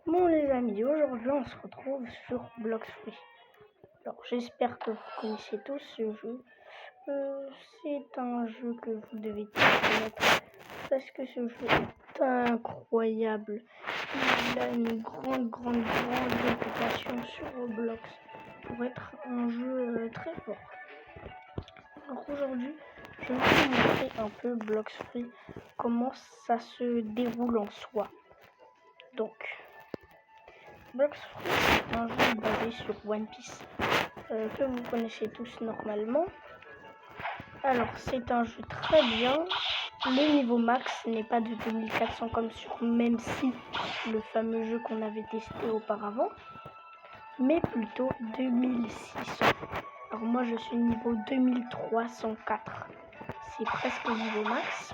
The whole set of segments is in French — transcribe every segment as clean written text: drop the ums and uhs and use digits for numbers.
Bon les amis, aujourd'hui on se retrouve sur Blox Fruits. Alors j'espère que vous connaissez tous ce jeu. C'est un jeu que vous devez tous connaître parce que ce jeu est incroyable. Il a une grande réputation sur Roblox pour être un jeu très fort. Alors aujourd'hui, je vais vous montrer un peu Blox Fruits, comment ça se déroule en soi. Donc, Blox Fruits est un jeu basé sur One Piece que vous connaissez tous normalement. Alors c'est un jeu très bien. Le niveau max n'est pas de 2400 comme sur Même Si, le fameux jeu qu'on avait testé auparavant, mais plutôt 2600. Alors moi je suis niveau 2304. C'est presque le niveau max.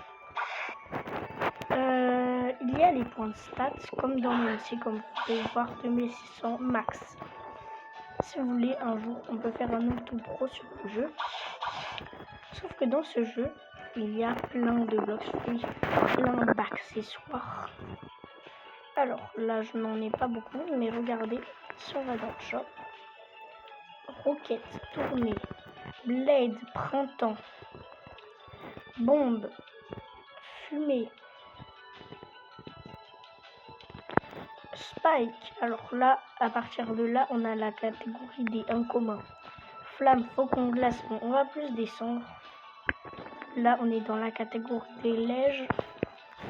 Il y a les points de stats comme dans Même Si, comme vous pouvez voir, 2600 max. Si vous voulez, un jour, on peut faire un auto pro sur le jeu. Sauf que dans ce jeu, il y a plein de Blox Fruits, plein d'accessoires. Alors là, je n'en ai pas beaucoup, mais regardez, si on va dans le shop, roquette, tournée, blade, printemps, bombe, fumée, spike. Alors là, à partir de là, on a la catégorie des incommuns. Flamme, faucon, glace, on va plus descendre. Là, on est dans la catégorie des lèges,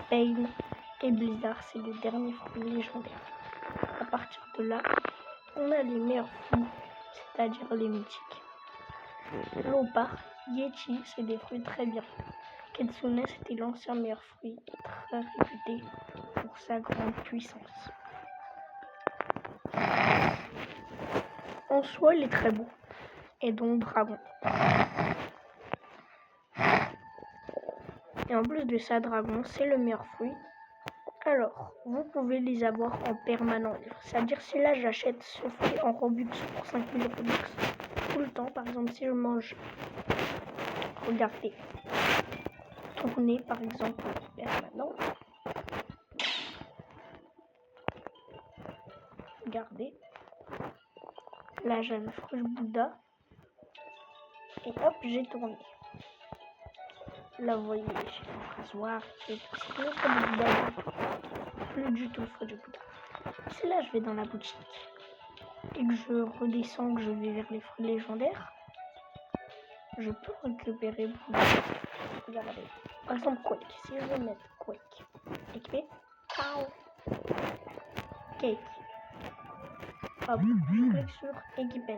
Pain et Blizzard, c'est le dernier fruit légendaire. À partir de là, on a les meilleurs fruits, c'est-à-dire les mythiques. Léopard, Yeti, c'est des fruits très bien. Kitsune, c'était l'ancien meilleur fruit, très réputé pour sa grande puissance. En soi, il est très beau. Et donc, dragon. Et en plus de ça, dragon, c'est le meilleur fruit. Alors, vous pouvez les avoir en permanent. C'est-à-dire, si là, j'achète ce fruit en Robux pour 5000 Robux, tout le temps, par exemple, si je mange, regardez, tourner, par exemple, permanent. Regardez. Là, j'avais fruit Bouddha. Et hop, j'ai tourné. Là, vous voyez, j'ai le rasoir, j'ai le fruit de Bouddha. Plus du tout le fruit de Bouddha. Si là, je vais dans la boutique et que je redescends, que je vais vers les fruits légendaires, je peux récupérer Bouddha. Regardez. Par exemple, Quake. Si je veux mettre Quake, équipé. Cake. Hop, je clique sur équiper.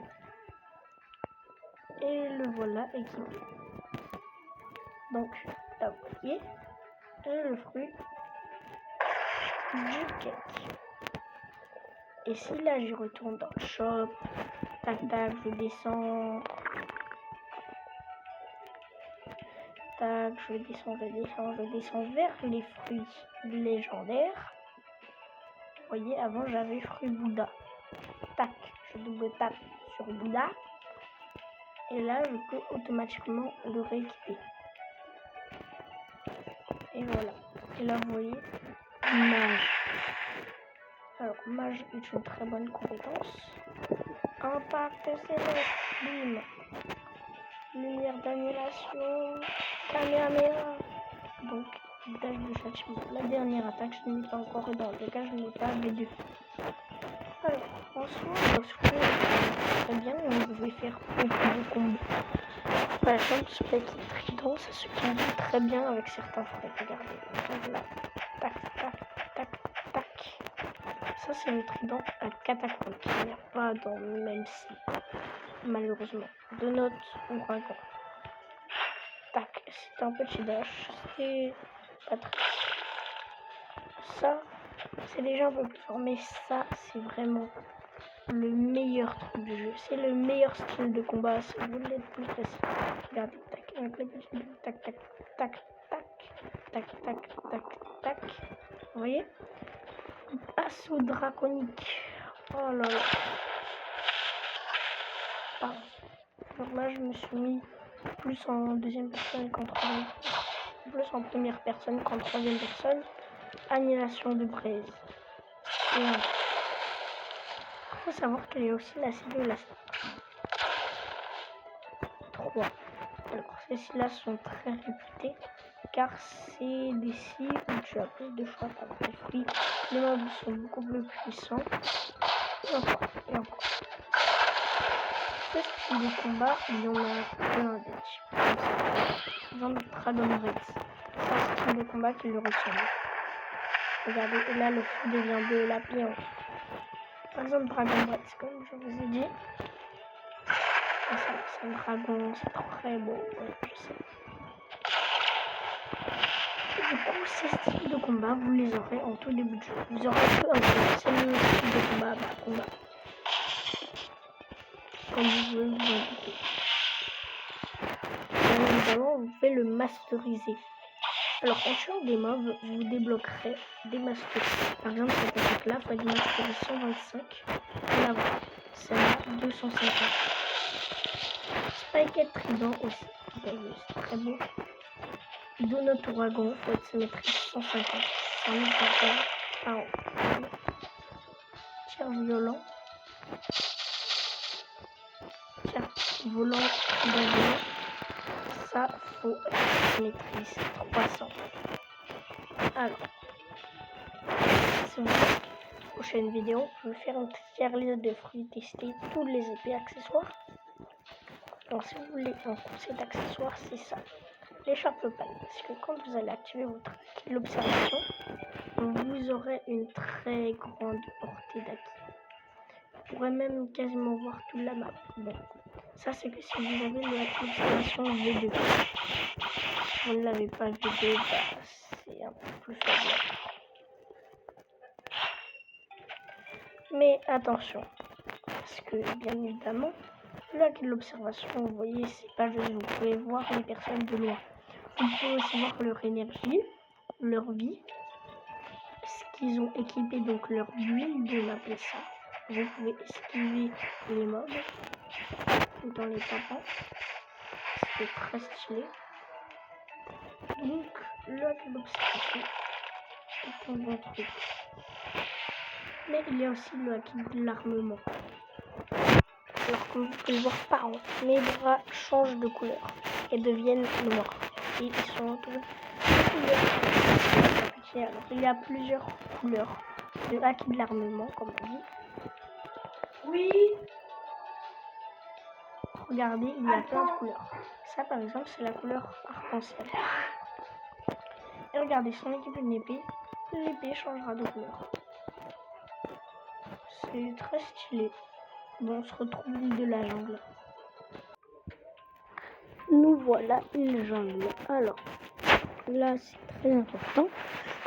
Et le voilà équipé. Donc, là, vous voyez, j'ai le fruit du cake. Et si là, j'y retourne dans le shop, tac, je descends. Tac, je descends vers les fruits légendaires. Vous voyez, avant, j'avais fruit Bouddha. Tac, je double tape sur Bouddha. Et là, je peux automatiquement le rééquiper. Et voilà. Et là, vous voyez, mage. Alors, mage est une très bonne compétence. Impact céleste, bim. Lumière d'annulation, Kamehameha. Donc, dash de châtiment. La dernière attaque, je n'ai pas encore dans le cas, je n'ai pas V2. Alors, en soi, Blox Fruits, très bien, on pouvait faire beaucoup de combos. Par exemple, Spike Trident, ça se combine très bien avec certains fruits. Regardez, donc là, tac, tac, tac, tac. Ça, c'est le trident à catacombe qu'il n'y a pas dans Même Si, malheureusement. De notes ou dragon. Tac, c'est un petit dash, c'est pas très. Ça, c'est déjà un peu plus fort, mais ça, c'est vraiment le meilleur truc du jeu. C'est le meilleur style de combat, si vous voulez être plus précis. Regardez, tac, avec le petit tac, tac, tac, tac, tac, tac, tac, tac. Vous voyez? Assaut draconique. Oh là là. Pardon. Donc là, je me suis mis plus en deuxième personne qu'en troisième. Plus en première personne qu'en troisième personne. Annihilation de braise. Et faut savoir qu'il y a aussi la C2 et la C3. Alors, celles-ci-là sont très réputées car c'est des sites où tu as plus de choix d'avoir des fruits. Les mobs sont beaucoup plus puissants. Et encore, et encore. Ce style de combat, il y en a plein des types comme ça. Par exemple, Dragon Race. C'est un style de combat qui lui ressemble. Regardez, et là le feu devient bleu, la pied en haut. Par exemple, Dragon Race, comme je vous ai dit. C'est un dragon, c'est très beau, ouais, je sais. Du coup, ces styles de combat, vous les aurez en tout début de jeu. Vous aurez que un seul, c'est le style de combat, comme vous pouvez vous en douter. Bien évidemment, vous pouvez le masteriser. Alors, en tuant des mobs, vous débloquerez des masters. Par exemple, cette attaque-là, il faut être mastery 125. Et là, voilà, celle-là, 250. Spiked Trident aussi, c'est très beau. Donut Ouragan, faut être symétrique 150. 150 par an. Tir violent. Tir volant d'avion. Ça, faut être symétrique 300. Alors, si vous voulez, prochaine vidéo, je vais faire une tier list de fruits, tester tous les épées accessoires. Donc, si vous voulez un conseil d'accessoires, c'est ça. L'écharpe pâle, parce que quand vous allez activer votre l'observation, vous aurez une très grande portée d'acquis. Vous pourrez même quasiment voir toute la map. Bon, ça c'est que si vous avez l'observation V2. Si vous ne l'avez pas V2, bah, c'est un peu plus faible. Mais attention, parce que bien évidemment, là que l'observation, vous voyez, c'est pas juste, vous pouvez voir les personnes de loin. Vous pouvez aussi voir leur énergie, leur vie, ce qu'ils ont équipé, donc leur build, on appelle ça. Vous pouvez esquiver les mobs dans les tapants. C'est très stylé. Donc, là que l'observation, c'est un bon truc. Mais il y a aussi le hacking de l'armement. Alors, comme vous pouvez le voir par an, mes bras changent de couleur et deviennent noirs. Et ils sont entourés de couleurs. Alors, il y a plusieurs couleurs de hacking de l'armement, comme on dit. Oui. Regardez, il y a plein de couleurs. Ça, par exemple, c'est la couleur arc-en-ciel. Et regardez, si on équipe une épée, l'épée changera de couleur. C'est très stylé. Bon, on se retrouve l'île de la jungle. Nous voilà, île jungle. Alors, là, c'est très important.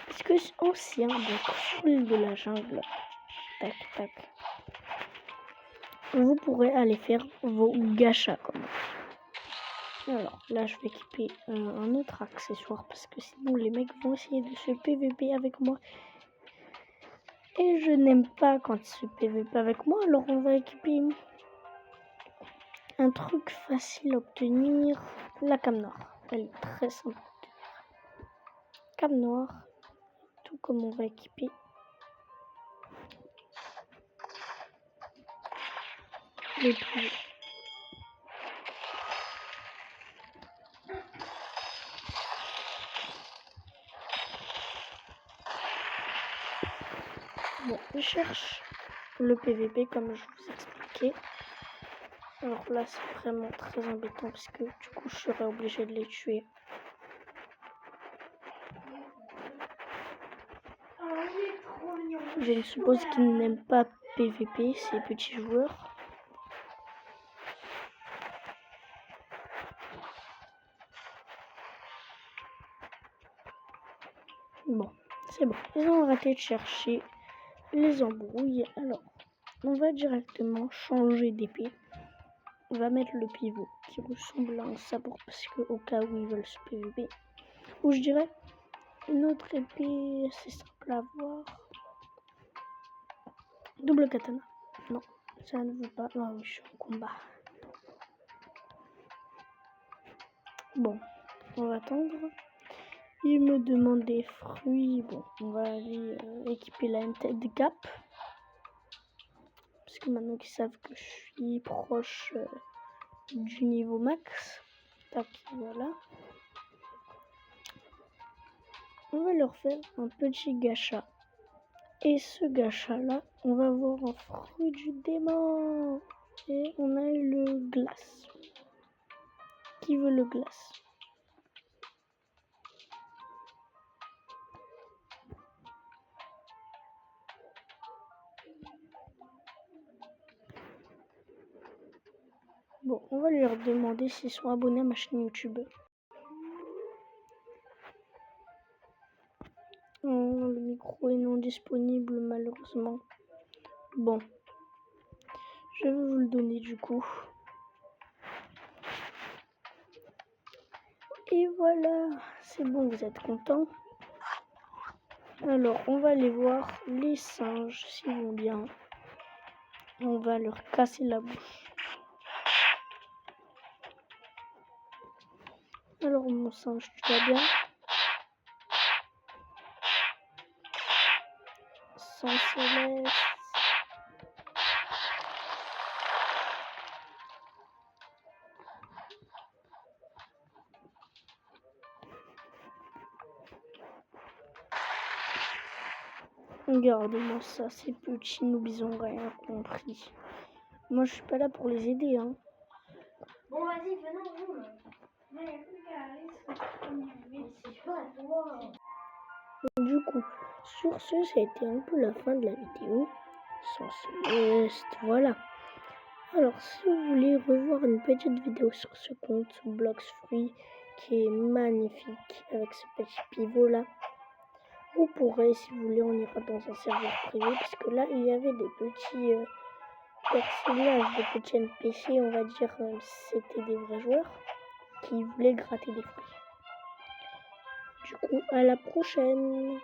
Parce que c'est ancien, donc sur l'île de la jungle. Tac, tac. Vous pourrez aller faire vos gachas comme ça. Alors, là, je vais équiper un autre accessoire. Parce que sinon, les mecs vont essayer de se PVP avec moi. Et je n'aime pas quand ils se PVP avec moi. Alors, on va équiper un truc facile à obtenir, la cam noire. Elle est très simple. Cam noire, tout comme on va équiper les touches. Bon, je cherche le PVP comme je vous expliquais. Alors là, c'est vraiment très embêtant parce que du coup, je serais obligée de les tuer. Je suppose qu'ils n'aiment pas PVP, ces petits joueurs. Bon, c'est bon. Ils ont arrêté de chercher les embrouilles. Alors, on va directement changer d'épée. On va mettre le pivot qui ressemble à un sabre parce que au cas où ils veulent se PVP. Ou je dirais une autre épée assez simple à voir. Double katana. Non, ça ne veut pas. Ah oui, je suis en combat. Bon, on va attendre. Il me demande des fruits. Bon, on va aller équiper la MT de Gap. parce que maintenant qu'ils savent que je suis proche du niveau max. Tac, voilà. On va leur faire un petit gacha. Et ce gacha-là, on va avoir un fruit du démon. Et on a eu le glace. Qui veut le glace? Bon, on va leur demander s'ils sont abonnés à ma chaîne YouTube. Oh, le micro est non disponible malheureusement. Bon, je vais vous le donner du coup. Et voilà, c'est bon, vous êtes contents? Alors, on va aller voir les singes s'ils vont bien. On va leur casser la bouche. Alors, mon singe, tu vas bien? Sans Céleste. Regardez-moi ça, ces petits noobs, ils ont rien compris. Moi, je suis pas là pour les aider, hein. Bon, vas-y, venons, vous. Du coup, sur ce, ça a été un peu la fin de la vidéo. Sans Céleste, voilà. Alors, si vous voulez revoir une petite vidéo sur ce compte Bloxfruit qui est magnifique avec ce petit pivot là, vous pourrez, si vous voulez, on ira dans un serveur privé parce que là, il y avait des petits personnages, des petits NPC, on va dire, c'était des vrais joueurs qui voulaient gratter des fruits. Du coup, à la prochaine!